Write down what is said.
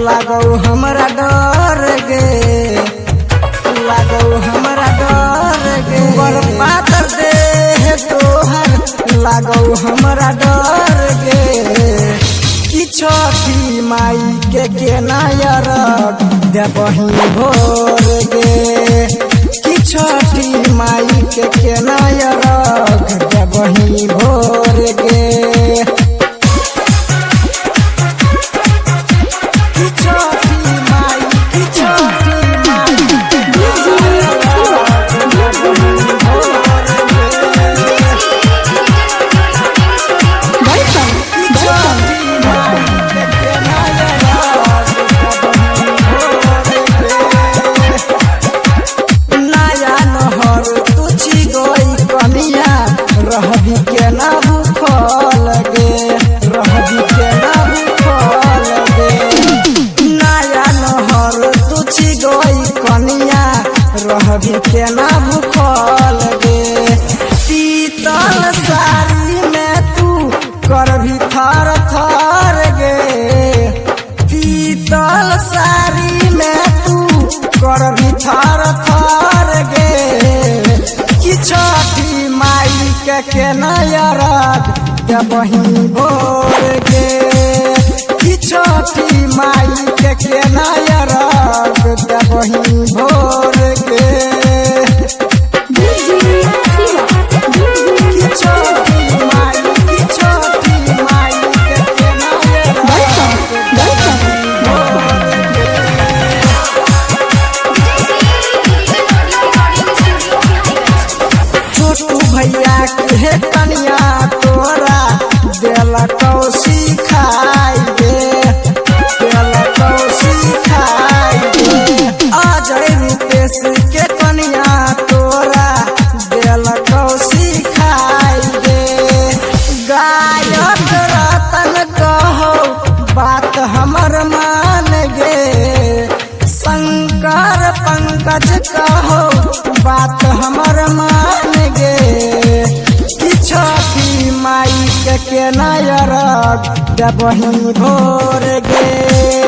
लागौ हमरा डर गे, लागौ हमरा डर गे, पातर देह तोहर लागौ हमरा डर गे। कि छठी माई के केना अरग देबही भोर गे, कि छठी माई के केना अरग देबही भोर गे। रहबी के ना भूखल गे, रहबी के ना भूखल गे, नया नहर तुझी गई कनिया रहबी के ना भूखल गे। पीतल साड़ी में तू करभी थर थर गे, पीतल साड़ी में तू करभी थर थर गे। कि छठी माई के केना अरग देबही भोर गे, कि छठी माई के केना अरग देबही भोर गे। कि छठी माई, कि छठी माई के केना अरग देबही भोर गे। छोटू भैया के कनिया तोरा देलकौ सिखाई गे, देलकौ सिखाई गे। अजय रितेश के कनिया तोरा देलकौ सिखाई गे। गायक रतन कहो बात हमर मान गे, शंकर पंकज कहो बात हमर मान गे। कि छठी माई के केना अरग देबही भोर गे।